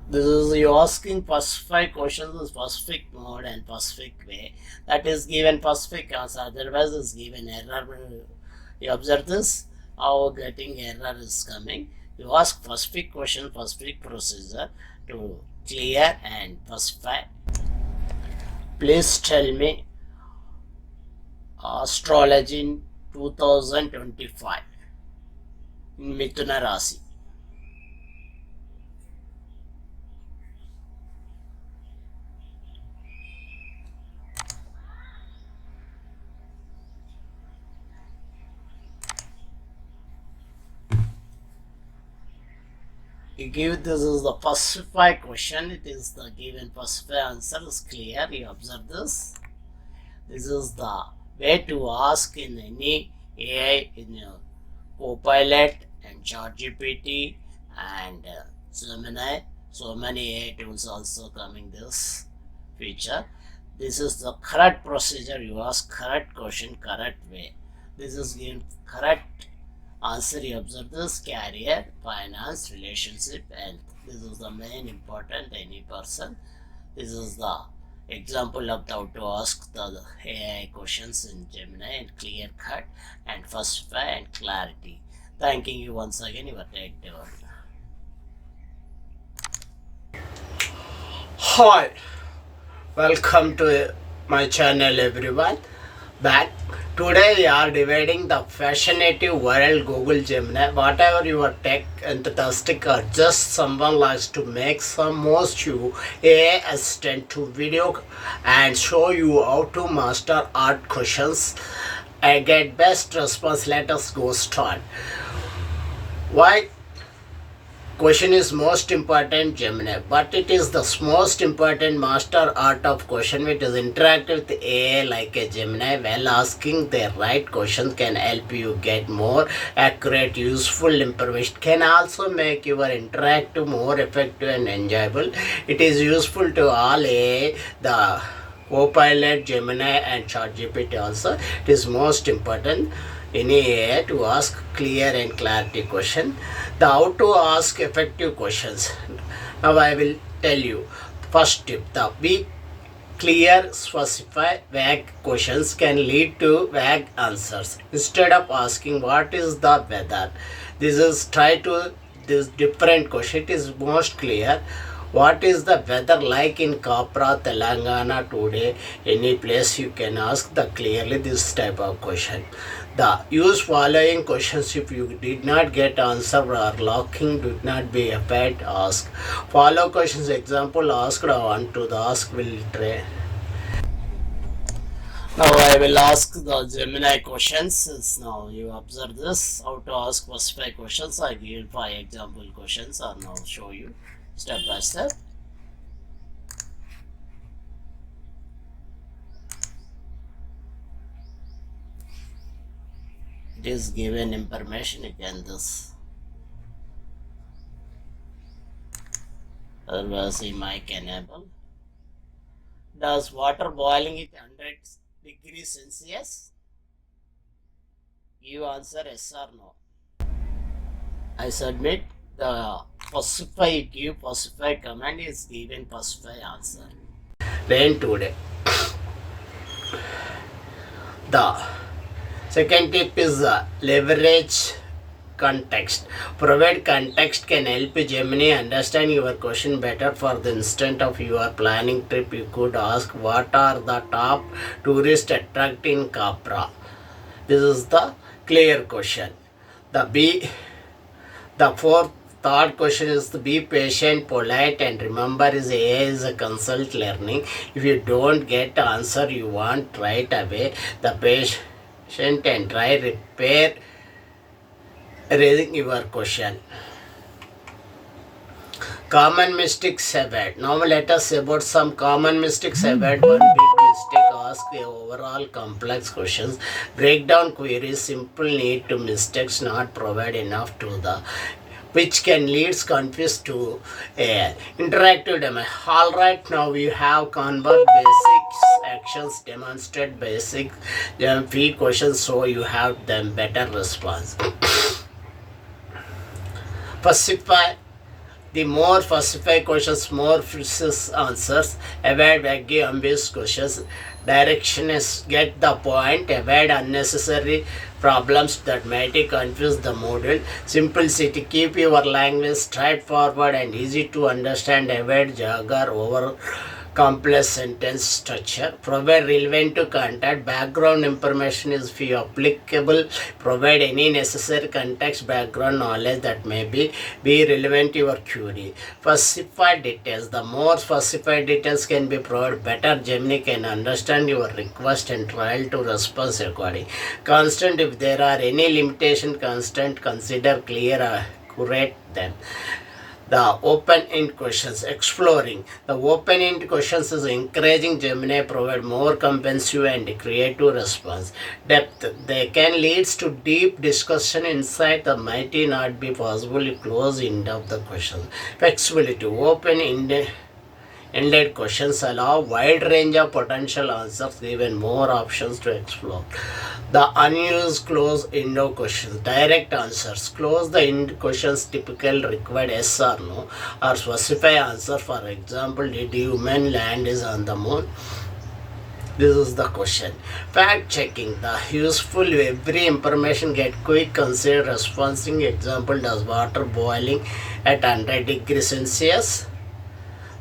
This is you asking specific questions in specific mode and specific way. That is given specific answer. Otherwise, is given error. You observe this. How getting error is coming. You ask specific question, specific procedure to clear and specify. Please tell me astrology in 2025 in Mithuna Rasi. You give this is the specified question. It is the given specified answer is clear. You observe this. This is the way to ask in any AI in your Copilot and ChatGPT and Gemini. So many AI tools also coming this feature. This is the correct procedure. You ask correct question, correct way. This is given correct answer. You observe this career, finance, relationship, health. This is the main important any person. This is the example of how to ask the AI questions in Gemini in clear cut and specify and clarity. Thanking you once again. Your take over. Hi, welcome to my channel, everyone. Back today we are dividing the fascinating world Google Gemini. Whatever your tech enthusiastic or just someone likes to make some most you AI assistant to video and show you how to master art questions and get best response. Let us go start. Why question is most important Gemini, but it is the most important master art of question which is interact with AI like a Gemini. While asking the right questions can help you get more accurate useful information, can also make your interactive more effective and enjoyable. It is useful to all AI, the Copilot, Gemini and ChatGPT also. It is most important in AI to ask clear and clarity question. The how to ask effective questions. Now I will tell you. First tip, the be clear, specify, vague questions can lead to vague answers. Instead of asking what is the weather, this is try to this different question. It is most clear. What is the weather like in Kapra, Telangana today? Any place you can ask the clearly this type of question. The use following questions if you did not get answer or locking do not be afraid ask. Follow questions example asked or want to the ask will try. Now I will ask the Gemini questions. Now you observe this how to ask specific questions. I give 5 example questions or now show you step by step. It is given information you can this. Otherwise the mic enable. Does water boiling at 100 degrees Celsius? Give answer yes or no. I submit the specify command is given specify answer. Then today. The second tip is leverage context. Provide context can help Gemini understand your question better. For the instant of your planning trip, you could ask what are the top tourist attract in Capra. This is the clear question. The third question is to be patient, polite, and remember is AI is a consult learning. If you don't get answer you want right away, the patient and try repair raising your question. Common mistakes avoid. Now let us about some common mistakes avoid. One big mistake, ask the overall complex questions. Break down queries, simple need to mistakes, not provide enough to the which can lead confused to AI. Interactive demo. Alright, now we have convert basics actions, demonstrate basic few questions so you have them better response. Specify The more specific questions, more precise answers. Avoid vague, ambiguous questions. Direction is get the point. Avoid unnecessary problems that might confuse the module. Simplicity. Keep your language straightforward and easy to understand. Avoid jargon over complex sentence structure. Provide relevant to content. Background information is applicable. Provide any necessary context, background knowledge that may be relevant to your query. Specified details. The more specified details can be provided, better Gemini can understand your request and try to respond accordingly. Constant. If there are any limitation, constant, consider clear, accurate them. The open-end questions, exploring. The open-end questions is encouraging Gemini provide more comprehensive and creative response. Depth. They can lead to deep discussion inside the might not be possible close end of the question. Flexibility. Open-ended questions allow wide range of potential answers, given more options to explore. The unused close-ended questions, direct answers. Close-the-end questions typically require yes or no or specify answer. For example, did human land is on the moon? This is the question. Fact checking. The useful every information get quick considered responding. Example, does water boiling at 100 degrees Celsius?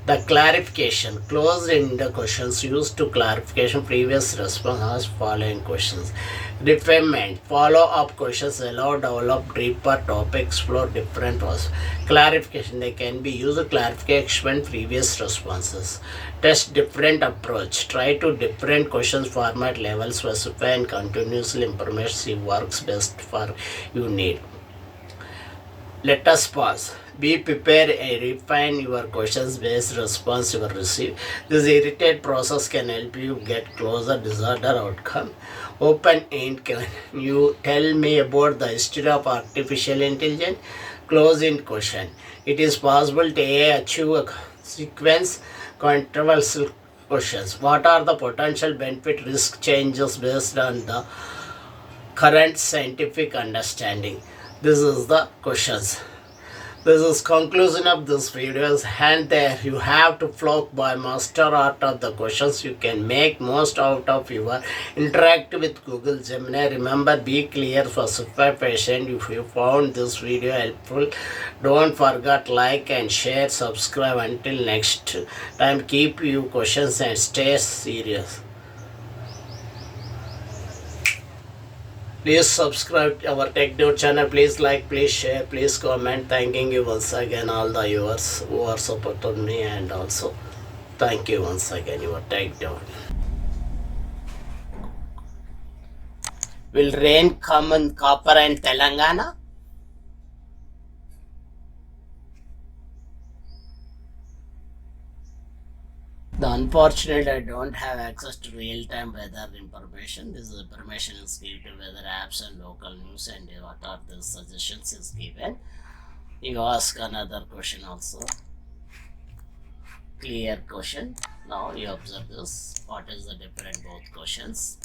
The clarification. Closed-ended questions used to clarification previous response as following questions. Refinement. Follow-up questions allow develop deeper topic, explore different was. Clarification. They can be used to clarification previous responses. Test different approach. Try to different questions format level, specify and continuously information see works best for you need. Let us pause. Be prepared and refine your questions based response you will receive. This iterative process can help you get closer desired outcome. Open end. Can you tell me about the history of artificial intelligence? Close end question. It is possible to achieve a sequence controversial questions. What are the potential benefit risk changes based on the current scientific understanding? This is the questions. This is conclusion of this videos, and there you have to flow by master art of the questions. You can make most out of your interact with Google Gemini. Remember, be clear, specify, patient. If you found this video helpful, don't forget like and share, subscribe. Until next time, keep your questions and stay serious. Please subscribe to our Tech Dude channel. Please like, please share, please comment. Thanking you once again all the viewers who are supporting me, and also thank you once again your Tech Dude. Will rain come in Copper and Telangana? The unfortunate I don't have access to real-time weather information. This information is given to weather apps and local news, and what are the suggestions is given. You ask another question also. Clear question. Now you observe this. What is the difference both questions?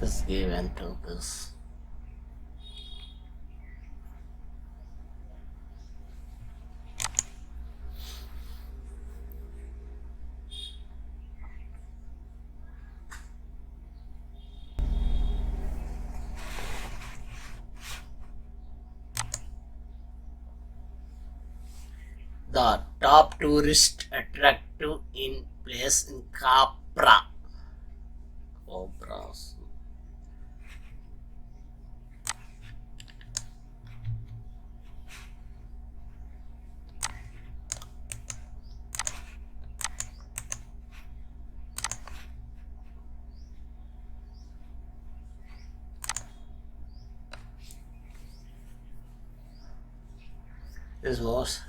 Is given to this. The top tourist attractive in place in Capra. Cobras. Is most